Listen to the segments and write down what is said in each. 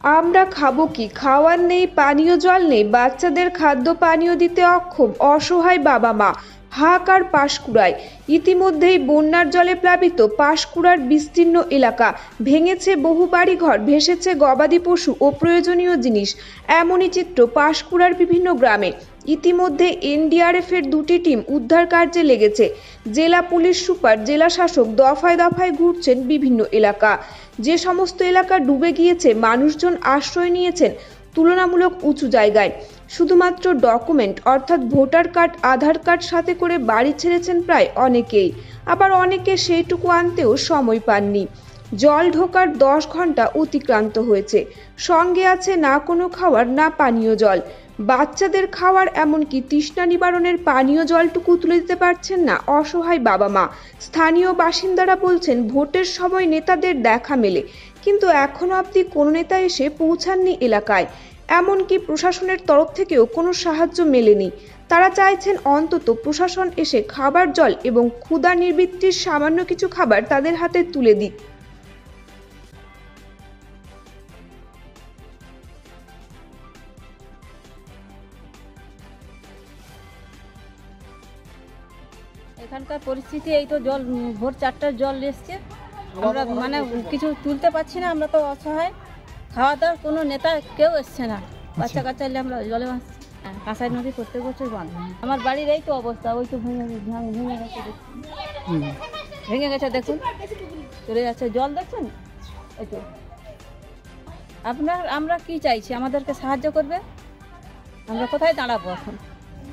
আমরা খাবো কি? খাওয়ার নেই, পানীয় জল নেই, বাচ্চাদের খাদ্য পানীয় দিতে অক্ষম অসহায় বাবা মা। হাহাকার পাঁশকুড়ায়। ইতিমধ্যেই বন্যার জলে প্লাবিত পাঁশকুড়ার বিস্তীর্ণ এলাকা। ভেঙেছে বহু বাড়িঘর, ভেসেছে গবাদি পশু ও প্রয়োজনীয় জিনিস। এমনই চিত্র পাঁশকুড়ার বিভিন্ন গ্রামে। ইতিমধ্যে এনডিআরএফের দুটি টিম উদ্ধার কার্যে লেগেছে। জেলা পুলিশ সুপার, জেলা শাসক দফায় দফায় ঘুরছেন বিভিন্ন এলাকা। যে সমস্ত এলাকা ডুবে গিয়েছে, মানুষজন আশ্রয় নিয়েছেন তুলনামূলক উঁচু জায়গায়। শুধুমাত্র ডকুমেন্ট অর্থাৎ ভোটার কার্ড, আধার কার্ড সাথে করে বাড়ি ছেড়েছেন প্রায় অনেকেই। আবার অনেকে সেইটুকু আনতেও সময় পাননি। জল ঢোকার 10 ঘন্টা অতিক্রান্ত হয়েছে। সঙ্গে আছে না কোনো খাওয়ার, না পানীয় জল। বাচ্চাদের খাওয়ার এমনকি তৃষ্ণা নিবারণের পানীয় জলটুকু তুলে দিতে পারছেন না অসহায় বাবা মা। স্থানীয় বাসিন্দারা বলছেন, ভোটের সময় নেতাদের দেখা মেলে, কিন্তু এখনো অবধি কোনো নেতা এসে পৌঁছাননি এলাকায়। এমনকি প্রশাসনের তরফ থেকেও কোনো সাহায্য মেলেনি। তারা চাইছেন অন্তত প্রশাসন এসে খাবার জল এবং ক্ষুধা নিবৃত্তির সামান্য কিছু খাবার তাদের হাতে তুলে দিক। এখানকার পরিস্থিতি এই তো, জল ভোর 4টার জল এসছে, আমরা মানে কিছু তুলতে পারছি না, আমরা তো অসহায়। খাওয়া দাওয়ার কোনো নেতা কেউ এসছে না। বাচ্চা কাচ্চা এলে আমরা জলে ভাসছি। কাঁসাই নদী প্রত্যেক বছর বাঁধ। আমার বাড়ির এই তো অবস্থা, ওই তো ভেঙে গেছে, ভেঙে গেছে, দেখুন চলে যাচ্ছে জল, দেখছেন এই তো। আমরা কি চাইছি? আমাদেরকে সাহায্য করবে। আমরা কোথায় দাঁড়াবো এখন?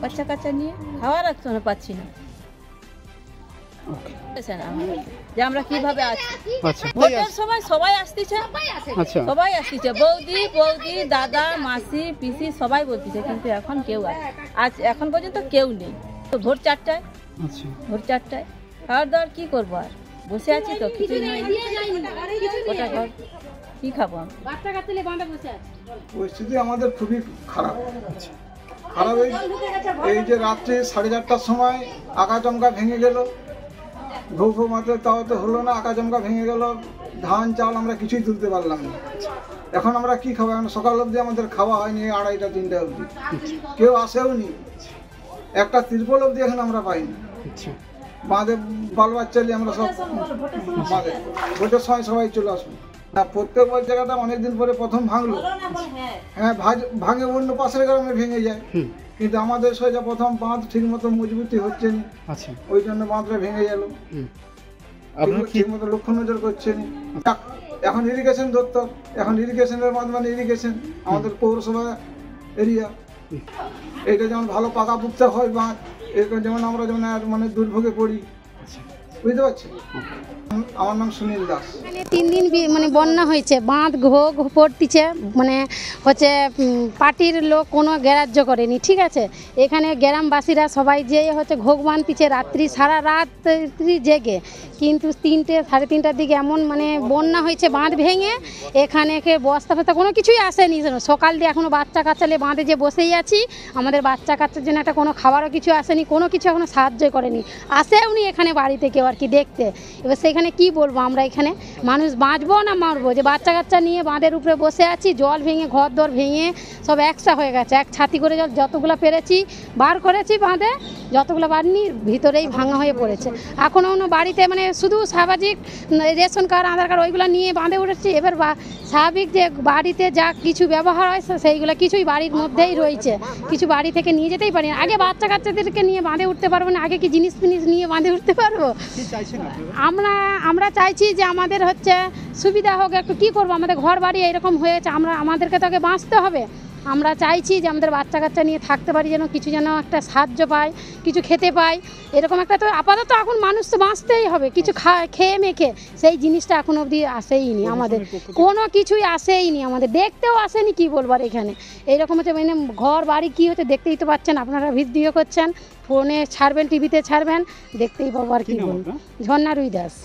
বাচ্চা কাচ্চা নিয়ে খাওয়ার একসঙ্গে পাচ্ছি না। যে আমরা কিভাবে আছি। ভোটের সময় সবাই আসতেছে, সবাই আসতেছে, বৌদি দাদা মাসি পিসি সবাই বলতেছে, কিন্তু এখন কেউ আজ এখন পর্যন্ত কেউ নেই। তো ভোর 4টায়, ভোর 4টায় খাওয়ার দাওয়ার কি করবো? আর বসে আছি তো, কিছু নেই। ওটা ঘর কি খাবো? পরিস্থিতি আমাদের খুবই খারাপ। খারাপ এই যে রাত্রে 4:30টার সময় আকাশচমকা ভেঙে গেল। ঘৌ মাত্র তাও তো হলো না, আকাশচমকা ভেঙে গেল। ধান চাল আমরা কিছুই তুলতে পারলাম না। এখন আমরা কি খাবো? এখন সকাল অবধি আমাদের খাওয়া হয়নি, 2:30টা 3টা অবধি। কেউ আসেও নি, একটা তিরপল অবধি এখন আমরা পাইনি। বাঁধে বাল বাচ্চা নিয়ে আমরা সব বাঁধে ভোটের সময় সবাই চলে আসবো। প্রত্যেক জায়গাটা অনেকদিন পরে প্রথম ভাঙলো। হ্যাঁ, ভাঙে অন্য পাশের গ্রামে ভেঙে যায়, কিন্তু আমাদের সোজা প্রথম বাঁধ ঠিক মতো মজবুতি হচ্ছে না। ওই জন্য বাঁধটা ভেঙে গেল। ঠিক মতো লক্ষ্য নজর করছে না। এখন ইরিগেশন ধরতো, এখন ইরিগেশনের বাঁধ মানে ইরিগেশন আমাদের পৌরসভা এরিয়া। এটা যেমন ভালো পাকা পুক্তা হয় বাঁধ, এরকম যেমন আমরা যেমন মানে দুর্ভোগে পড়ি, বুঝতে পারছি। আমার নাম সুনীল দাস। 3 দিন মানে বন্যা হয়েছে, বাঁধ ঘোগ পড়তিছে, মানে হচ্ছে পার্টির লোক কোনো গ্রাহ্য করেনি, ঠিক আছে। এখানে গ্রামবাসীরা সবাই যেয়ে হচ্ছে ঘোগ বাঁধতিছে রাত্রি, সারা রাত্রি জেগে, কিন্তু 3টে 3:30টার দিকে এমন মানে বন্যা হয়েছে, বাঁধ ভেঙে এখানে বস্তা ফস্তা কোনো কিছুই আসেনি। সকাল দিয়ে এখনও বাচ্চা কাচ্চালে বাঁধে যে বসেই আছি, আমাদের বাচ্চা কাচ্চার জন্য একটা কোনো খাবারও কিছু আসেনি, কোনো কিছু এখনও সাহায্য করেনি, আসেওনি এখানে বাড়িতে কেউ আর কি দেখতে। এবার সেখানে কি বলবো, আমরা এখানে মানুষ বাঁচবো না মারবো? যে বাচ্চা কাচ্চা নিয়ে বাঁধের উপরে বসে আছি, জল ভেঙে ঘর দর ভেঙে সব একসা হয়ে গেছে। এক ছাতি করে জল যতগুলো পেরেছি বার করেছি বাঁধে, যতগুলো বাড়িনি ভিতরেই ভাঙা হয়ে পড়েছে। এখনও বাড়িতে মানে শুধু স্বাভাবিক রেশন কার্ড, আধার কার্ড ওইগুলো নিয়ে বাঁধে উঠেছি। এবার স্বাভাবিক যে বাড়িতে যা কিছু ব্যবহার হয় সেইগুলো কিছুই বাড়ির মধ্যেই রয়েছে, কিছু বাড়ি থেকে নিয়ে যেতেই পারি না। আগে বাচ্চা কাচ্চাদেরকে নিয়ে বাঁধে উঠতে পারবো না? আগে কি জিনিস ফিনিস নিয়ে বাঁধে উঠতে পারবো? আমরা চাইছি যে আমাদের হচ্ছে সুবিধা হোক একটু। কী করবো, আমাদের ঘর বাড়ি এরকম হয়েছে, আমাদেরকে তো আগে বাঁচতে হবে। আমরা চাইছি যে আমাদের বাচ্চা কাচ্চা নিয়ে থাকতে পারি, যেন কিছু যেন একটা সাহায্য পাই, কিছু খেতে পাই, এরকম একটা। তো আপাতত এখন মানুষ তো বাঁচতেই হবে, কিছু খেয়ে মেখে, সেই জিনিসটা এখন অবধি আসেইনি আমাদের, কোনো কিছুই আসেইনি আমাদের, দেখতেও আসেনি। কি বলবো আর এখানে এইরকম হচ্ছে, মানে ঘর বাড়ি কী হচ্ছে দেখতেই তো পাচ্ছেন, আপনারা ভিডিও করছেন, ফোনে ছাড়বেন, টিভিতে ছাড়বেন, দেখতেই পাবো। আর কি বলবো, ঝর্ণা রুই দাস।